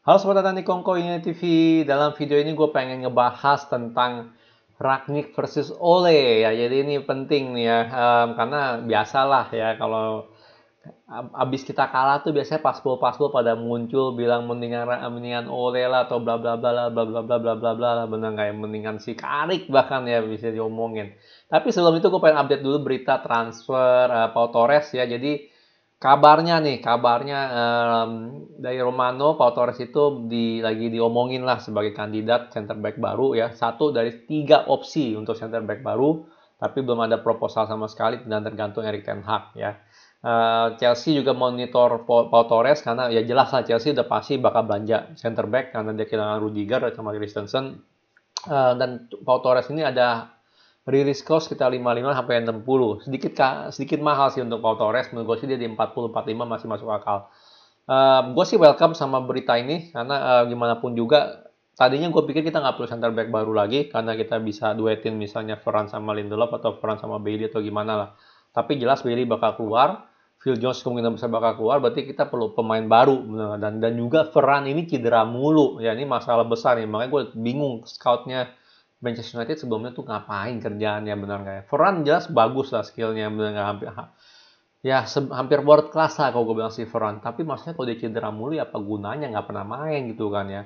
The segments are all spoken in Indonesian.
Halo Sobat Tani Kongko ini TV. Dalam video ini gue pengen ngebahas tentang Rangnick versus Ole ya. Jadi ini penting nih ya, karena biasalah ya kalau abis kita kalah tuh biasanya paspol pada muncul bilang mendingan Ole lah atau bla bla bla bla bla bla bla bla bla, bener kayak mendingan si Karik bahkan ya bisa diomongin. Tapi sebelum itu gue pengen update dulu berita transfer Pau Torres ya. Jadi kabarnya dari Romano, Pau Torres itu lagi diomongin lah sebagai kandidat center back baru ya. Satu dari 3 opsi untuk center back baru, tapi belum ada proposal sama sekali dan tergantung Erik ten Hag ya. Chelsea juga monitor Pau Torres karena ya jelas lah Chelsea udah pasti bakal belanja center back karena dia kehilangan Rudiger sama Christensen. Dan Pau Torres ini ada release cost sekitar 55 sampai 60. Sedikit mahal sih untuk Pau Torres. Menurut gue sih dia di 40-45 masih masuk akal. Gue sih welcome sama berita ini karena gimana pun juga tadinya gue pikir kita nggak perlu center back baru lagi karena kita bisa duetin misalnya Ferran sama Lindelof atau Ferran sama Bailey atau gimana lah. Tapi jelas Bailey bakal keluar, Phil Jones kemungkinan besar bakal keluar, berarti kita perlu pemain baru dan juga Ferran ini cedera mulu ya, ini masalah besar nih, makanya gue bingung scoutnya Manchester United sebelumnya tuh ngapain kerjaannya benar kayak Ferran jelas bagus lah skillnya benar nggak hampir world class lah kalau gue bilang si Ferran, tapi maksudnya kalau dia cedera mulu ya apa gunanya, nggak pernah main gitu kan ya.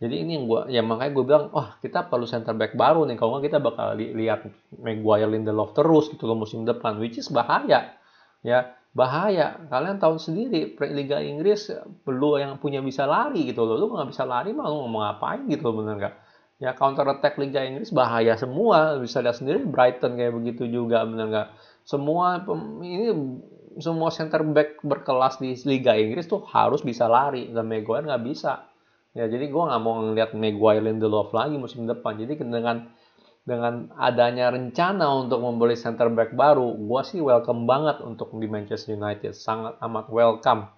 Jadi ini yang makanya gue bilang, wah kita perlu center back baru nih, kalau nggak kita bakal lihat Maguire Lindelof terus gitu loh musim depan, which is bahaya ya, bahaya. Kalian tahu sendiri Liga Inggris perlu yang punya bisa lari gitu loh, lu nggak bisa lari mah lu mau ngapain gitu loh, bener nggak? Ya counter attack Liga Inggris bahaya semua, bisa lihat sendiri Brighton kayak begitu juga, bener nggak? Semua center back berkelas di Liga Inggris tuh harus bisa lari dan Maguire nggak bisa. Ya jadi gue nggak mau ngeliat Maguire Lindelof lagi musim depan. Jadi dengan adanya rencana untuk membeli center back baru, gue sih welcome banget untuk di Manchester United, sangat amat welcome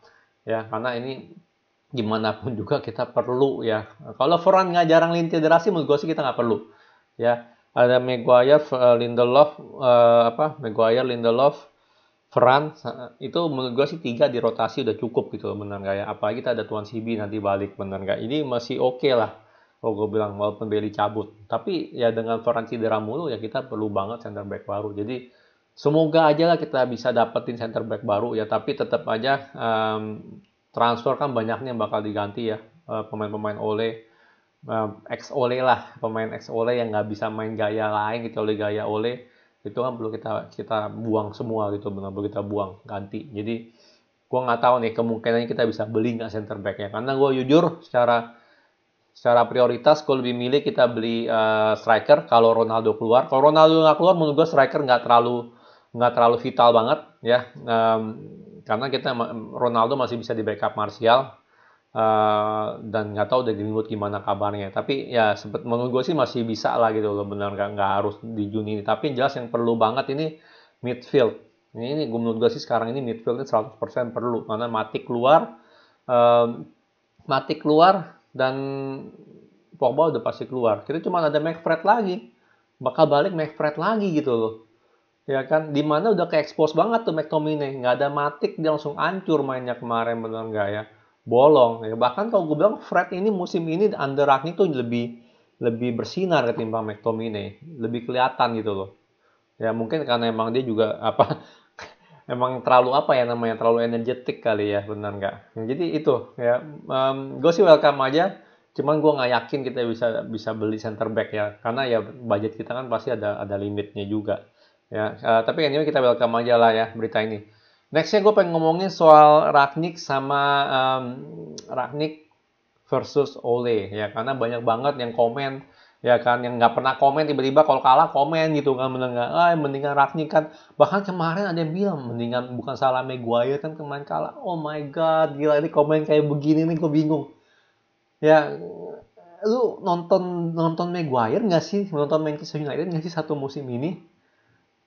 ya, karena ini gimana pun juga kita perlu ya. Kalau Varane nggak jarang cedera sih, menurut gue sih kita nggak perlu ya. Ada Maguire, Lindelof, Maguire, Lindelof, Varane, itu menurut gue sih 3 di rotasi udah cukup gitu loh, bener nggak ya. Apalagi kita ada Tuan Sibi nanti balik, bener nggak. Ini masih oke lah kalau gue bilang, walaupun Bailey cabut. Tapi ya dengan Varane cedera mulu ya kita perlu banget center back baru. Jadi semoga aja lah kita bisa dapetin center back baru ya. Tapi tetap aja transfer kan banyaknya yang bakal diganti ya. Pemain-pemain Ole, ex Ole lah, pemain ex Ole yang nggak bisa main gaya lain gitu, oleh gaya Ole itu kan perlu kita buang semua gitu, benar-benar kita buang ganti. Jadi gue nggak tahu nih kemungkinannya kita bisa beli nggak center back ya, karena gue jujur secara prioritas gue lebih milih kita beli striker kalau Ronaldo keluar. Kalau Ronaldo nggak keluar, menurut gue striker nggak terlalu vital banget ya, karena Ronaldo masih bisa di backup Martial. Dan nggak tahu dari Greenwood gimana kabarnya, tapi ya menurut gue sih masih bisa lah gitu loh, benar nggak harus di Juni ini. Tapi jelas yang perlu banget ini midfield. Ini menurut gue sih sekarang ini midfield ini 100% perlu, karena Matic keluar dan Pogba udah pasti keluar. Kita cuma ada McFred lagi, bakal balik McFred lagi gitu loh. Ya kan, dimana udah ke-expose banget tuh McTominay, nggak ada Matic dia langsung hancur mainnya kemarin, bener nggak ya, bolong ya. Bahkan kalau gue bilang Fred ini musim ini under Ragnik tuh lebih bersinar ketimbang McTominay, lebih kelihatan gitu loh ya. Mungkin karena emang dia juga emang terlalu terlalu energetik kali ya, bener nggak ya. Jadi itu ya, gue sih welcome aja, cuman gue nggak yakin kita bisa beli center back ya, karena ya budget kita kan pasti ada limitnya juga ya. Tapi anyway kita welcome aja lah ya berita ini. Nextnya gue pengen ngomongin soal Rangnick sama Rangnick versus Ole ya, karena banyak banget yang komen ya kan, yang nggak pernah komen tiba-tiba kalau kalah komen gitu kan, mendingan Rangnick kan. Bahkan kemarin ada yang bilang mendingan, bukan salah Maguire kan kemarin kalah. Oh my god, gila, ini komen kayak begini nih gue bingung ya. Lu nonton Maguire nggak sih, nonton Manchester United nggak sih satu musim ini?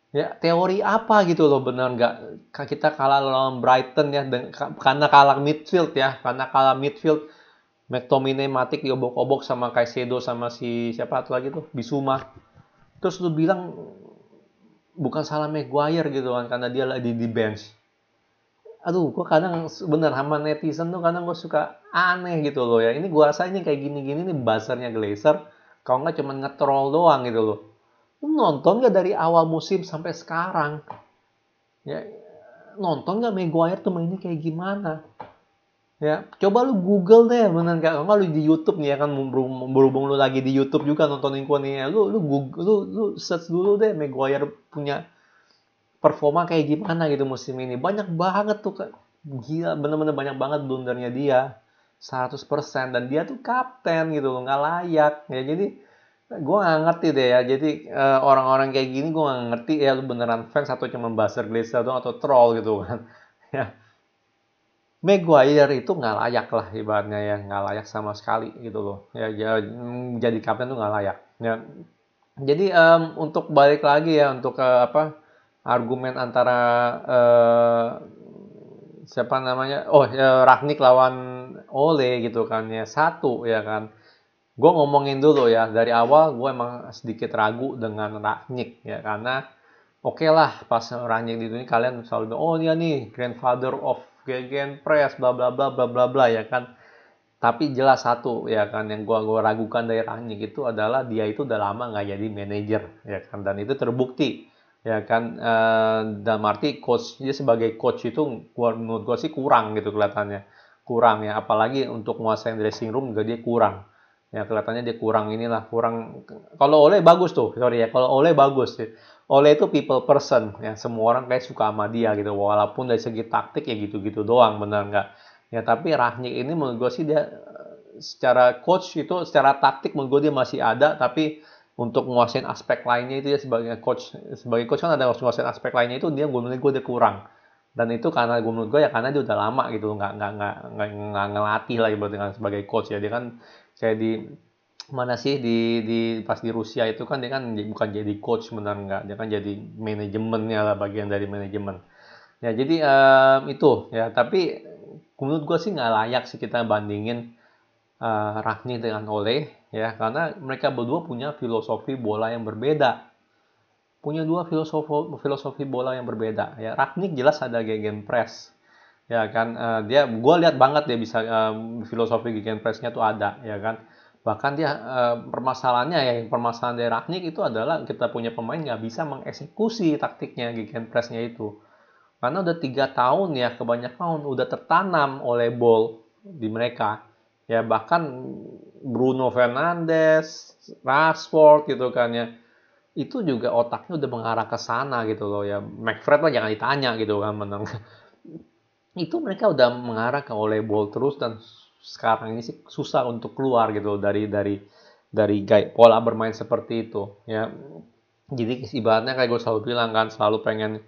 Ya, teori apa gitu loh, bener nggak? Kita kalah lawan Brighton ya, karena kalah midfield ya, McTominay, Matic diobok-obok sama Caicedo sama si siapa tuh lagi tuh, Bissouma. Terus lu bilang bukan salah Maguire gitu kan, karena dia lagi di bench. aduh, gue kadang bener sama netizen tuh kadang gue suka aneh gitu loh ya. Ini gue rasa ini kayak gini-gini nih buzzernya Glazer, kalau nggak cuma nge-troll doang gitu loh. Lu nonton nggak dari awal musim sampai sekarang? Ya, nonton nggak Maguire tuh mainnya kayak gimana? Ya, coba lu Google deh, bener nggak? Kalau lu di YouTube nih ya kan, berhubung lu lagi di YouTube juga nontonin gua nih ya, lu Google, lu search dulu deh Maguire punya performa kayak gimana gitu musim ini. Banyak banget tuh, Kak. Gila, bener-bener banyak banget blundernya dia. 100% dan dia tuh kapten gitu loh, nggak layak. Ya jadi gue nggak ngerti deh ya. Jadi orang-orang kayak gini gue nggak ngerti ya lu beneran fans atau cuma buzzer Glazer doang atau troll gitu kan. Ya, Maguire itu nggak layak lah ibaratnya ya, nggak layak sama sekali gitu loh. Ya, jadi kapten tuh nggak layak. Ya, jadi untuk balik lagi ya untuk apa argumen antara siapa namanya? Oh, ya, Ragnik lawan Ole gitu kan ya. Satu ya kan. Gue ngomongin dulu ya dari awal gue emang sedikit ragu dengan Ragnik ya karena oke lah pas Ragnik di dunia kalian selalu bilang oh dia nih grandfather of Gegenpress bla bla bla bla bla bla ya kan. Tapi jelas satu ya kan yang gua ragukan dari Rangnick itu adalah dia itu udah lama nggak jadi manajer ya kan dan itu terbukti ya kan dan arti coach dia sebagai coach itu menurut gua sih kurang gitu kelihatannya kurang ya apalagi untuk menguasai dressing room juga dia kurang ya kelihatannya dia kurang inilah kurang kalau Ole bagus tuh sorry ya kalau Ole bagus sih Ole itu people person ya semua orang kayak suka sama dia gitu walaupun dari segi taktik ya gitu-gitu doang benar nggak. Ya tapi Rangnick ini menurut gue sih dia secara coach itu secara taktik menurut gue dia masih ada tapi untuk menguasain aspek lainnya itu ya sebagai coach kan ada menguasain aspek lainnya itu dia menurut gue dia kurang dan itu karena gue menurut gue ya karena dia udah lama gitu nggak ngelatih lah ibarat dengan sebagai coach ya dia kan kayak di mana sih di pas di Rusia itu kan dia kan bukan jadi coach benar nggak dia kan jadi manajemennya lah bagian dari manajemen. Ya jadi itu ya tapi menurut gue sih nggak layak sih kita bandingin Ragnik dengan Ole ya karena mereka berdua punya filosofi bola yang berbeda. Punya dua filosofi bola yang berbeda ya. Ragnik jelas ada gegenpress ya kan dia gue lihat banget dia bisa filosofi gegenpressnya tuh ada ya kan bahkan dia permasalahannya ya permasalahan dari Ragnik itu adalah kita punya pemain nggak bisa mengeksekusi taktiknya gegenpressnya itu karena udah 3 tahun ya kebanyakan udah tertanam oleh ball di mereka. Ya bahkan Bruno Fernandes, Rashford gitu kan ya. Itu juga otaknya udah mengarah ke sana gitu loh ya. McFred lah jangan ditanya gitu kan menang. Itu mereka udah mengarah ke oleh ball terus dan sekarang ini sih susah untuk keluar gitu loh dari gaya pola bermain seperti itu ya. Jadi ibaratnya kayak gue selalu bilang kan selalu pengen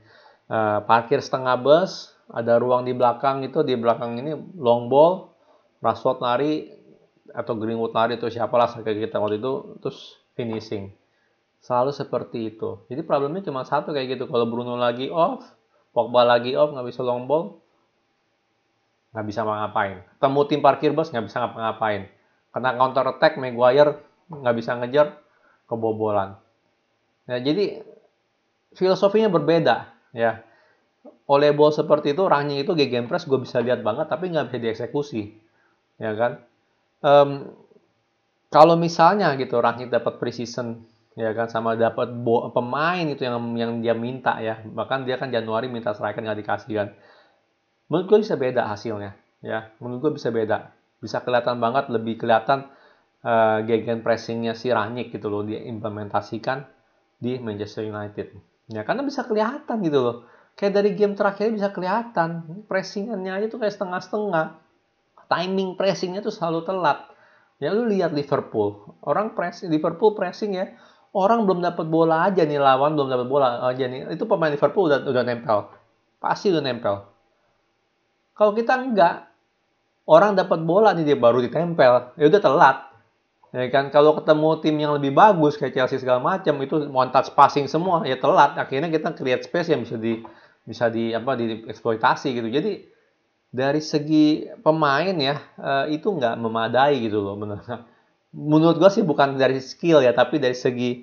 parkir setengah bus, ada ruang di belakang itu, di belakang ini long ball, Rashford lari, atau Greenwood lari, atau siapalah kayak kita waktu itu, terus finishing. Selalu seperti itu. Jadi problemnya cuma satu kayak gitu, kalau Bruno lagi off, Pogba lagi off, nggak bisa long ball, nggak bisa ngapain. Ketemu tim parkir bus, nggak bisa ngapa-ngapain. Kena counter attack, Maguire nggak bisa ngejar, kebobolan. Nah, jadi filosofinya berbeda, ya. Oleh ball seperti itu, Rangnick itu gegenpress gue bisa lihat banget, tapi nggak bisa dieksekusi, ya kan? Um, Kalau misalnya gitu Rangnick dapat preseason, ya kan, sama dapat pemain itu yang dia minta ya, bahkan dia kan Januari minta striker nggak dikasih kan, menurut gue bisa beda hasilnya, ya, menurut gue bisa beda, bisa kelihatan banget, lebih kelihatan gegenpressingnya si Rangnick gitu loh, dia implementasikan di Manchester United. Ya, karena bisa kelihatan gitu loh. Kayak dari game terakhir bisa kelihatan. Pressingannya aja tuh kayak setengah-setengah. Timing pressingnya tuh selalu telat. Ya lu lihat Liverpool. Liverpool pressing ya. Orang belum dapat bola aja nih lawan belum dapat bola aja nih. Itu pemain Liverpool udah nempel. Pasti udah nempel. Kalau kita enggak, orang dapat bola nih dia baru ditempel. Ya udah telat. Ya kan kalau ketemu tim yang lebih bagus kayak Chelsea segala macam itu one touch passing semua ya telat akhirnya kita create space yang bisa di apa dieksploitasi gitu. Jadi dari segi pemain ya itu nggak memadai gitu loh menurut gue sih bukan dari skill ya tapi dari segi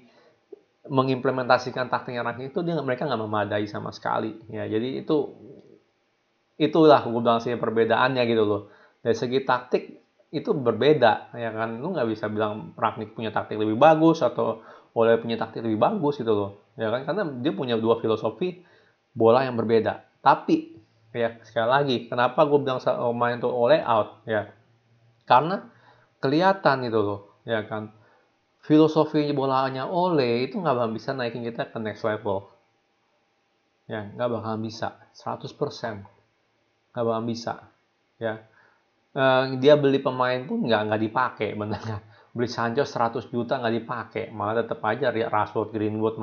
mengimplementasikan taktiknya Rangnick itu mereka nggak memadai sama sekali ya jadi itu itulah gue bilang sih perbedaannya gitu loh. Dari segi taktik itu berbeda, ya kan? Lu nggak bisa bilang Rangnick punya taktik lebih bagus atau Ole punya taktik lebih bagus gitu loh, ya kan? Karena dia punya dua filosofi bola yang berbeda. Tapi ya sekali lagi, kenapa gue bilang main tuh Ole out ya? Karena kelihatan gitu loh, ya kan? Filosofi bolanya Ole itu nggak bakal bisa naikin kita ke next level, ya nggak bakal bisa 100%, nggak bakal bisa, ya. Dia beli pemain pun nggak dipakai, benar nggak? Beli Sancho 100 juta nggak dipakai, malah tetap aja Rashford, Greenwood,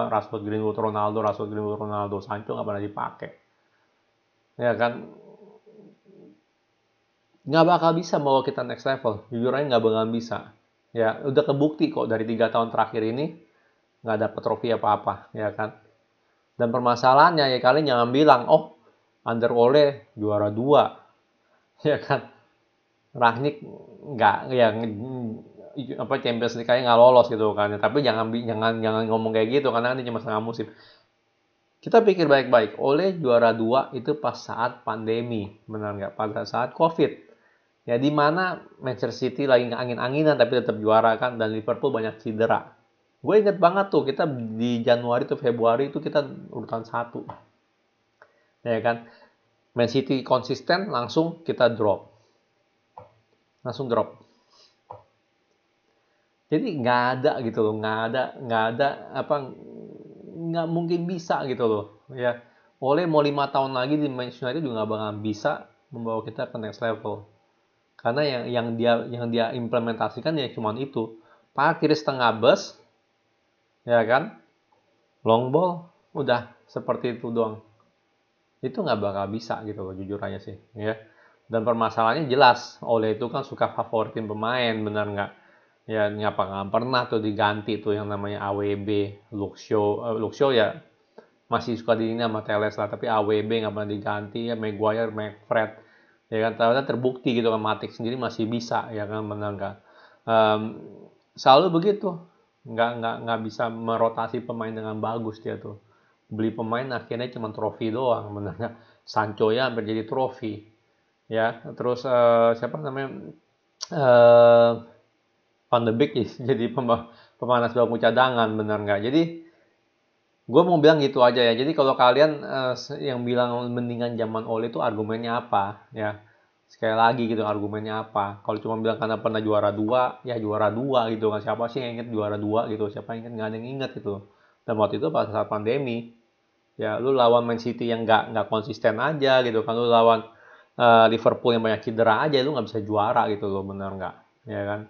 Rashford, Greenwood, Ronaldo, Rashford, Greenwood, Ronaldo, Sancho nggak pernah dipakai, ya kan? Nggak bakal bisa bawa kita next level, jujur aja nggak bakal bisa. Ya udah kebukti kok dari 3 tahun terakhir ini nggak dapet trofi apa-apa, ya kan? Dan permasalahannya ya kalian jangan bilang, oh under Ole juara 2, ya kan? Rangnick nggak yang apa Champions League kayak nggak lolos gitu kan. Tapi jangan ngomong kayak gitu karena ini cuma setengah musim. Kita pikir baik-baik, Ole juara 2 itu pas saat pandemi, benar nggak? Pada saat COVID. Ya di mana Manchester City lagi angin-anginan tapi tetap juara kan, dan Liverpool banyak cedera. Gue inget banget tuh kita di Januari atau Februari itu kita urutan 1. Ya kan? Man City konsisten langsung kita drop. Langsung drop. Jadi nggak ada gitu loh, nggak ada apa, nggak mungkin bisa gitu loh, ya. Oleh mau 5 tahun lagi di Manchester United juga nggak bakal bisa membawa kita ke next level. Karena yang dia implementasikan ya cuman itu, parkir setengah bus, ya kan, long ball, udah seperti itu doang. Itu nggak bakal bisa gitu loh, jujur aja sih, ya. Dan permasalahannya jelas, Ole itu kan suka favoritin pemain, benar nggak? Ya ngapa nggak pernah tuh diganti tuh yang namanya AWB, Luxio ya masih suka diini sama Teles lah, tapi AWB nggak pernah diganti, ya Maguire, McFred, ya kan ternyata terbukti gitu kan, Matic sendiri masih bisa, ya kan, benar nggak? Um, Selalu begitu, nggak bisa merotasi pemain dengan bagus dia tuh, beli pemain akhirnya cuma trofi doang, benar nggak? Sancho ya hampir jadi trofi, ya. Terus siapa namanya, uh, Van de Beek jadi pemanas bangku cadangan, benar nggak? Jadi gue mau bilang gitu aja ya. Jadi kalau kalian yang bilang mendingan zaman Ole itu argumennya apa? Ya sekali lagi gitu, argumennya apa? Kalau cuma bilang karena pernah juara 2, ya juara 2 gitu kan. Siapa sih yang inget juara 2 gitu? Siapa yang inget? Nggak ada yang inget gitu. Dan waktu itu pada saat pandemi, ya lu lawan Man City yang nggak konsisten aja gitu kan. Lu lawan Liverpool yang banyak cedera aja, lu nggak bisa juara gitu loh, bener nggak? Ya kan?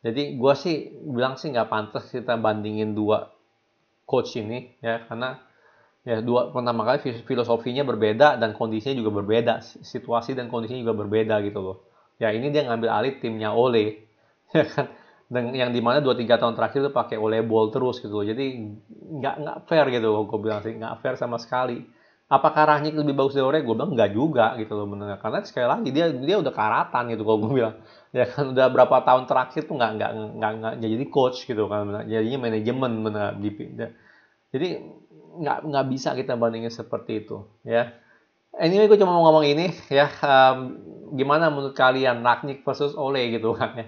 Jadi gue sih bilang sih nggak pantas kita bandingin dua coach ini, ya, karena ya pertama kali filosofinya berbeda dan kondisinya juga berbeda, situasi dan kondisinya juga berbeda gitu loh. Ya ini dia ngambil alih timnya Ole, ya kan, dan yang dimana 2-3 tahun terakhir tuh pakai Ole ball terus gitu loh. Jadi nggak fair gitu loh, gue bilang sih nggak fair sama sekali. Apakah Rangnick lebih bagus dari Ole? Gue bilang nggak juga gitu loh, bener. Karena sekali lagi dia udah karatan gitu kalau gue bilang, ya kan udah berapa tahun terakhir tuh nggak jadi coach gitu kan, jadinya manajemen, bener. Jadi nggak bisa kita bandingin seperti itu, ya. Anyway, gue cuma mau ngomong ini ya. Gimana menurut kalian Rangnick versus Ole gitu kan ya?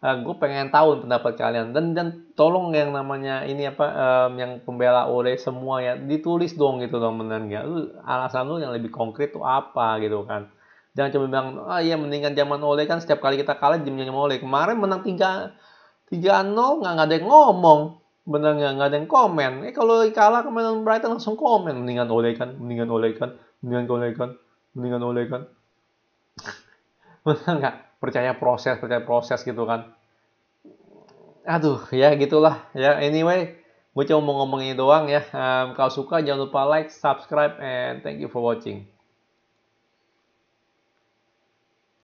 Gue pengen tahu pendapat kalian, dan tolong yang namanya ini apa, yang pembela Ole semua ya ditulis dong gitu dong, bener nggak? Lu alasan lu yang lebih konkret tuh apa gitu kan? Jangan cuma bilang, ah iya mendingan zaman Ole, kan setiap kali kita kalah zaman Ole. Kemarin menang 3-0 nggak ada yang ngomong, bener nggak ada yang komen. Kalau kalah kemarin Brighton langsung komen, mendingan Ole kan, mendingan Ole kan, mendingan Ole kan, mendingan Ole kan. Bener nggak? Percaya proses gitu kan. Aduh ya gitulah ya. Anyway, gue cuma mau ngomong ini doang ya. Kalau suka jangan lupa like, subscribe, and thank you for watching.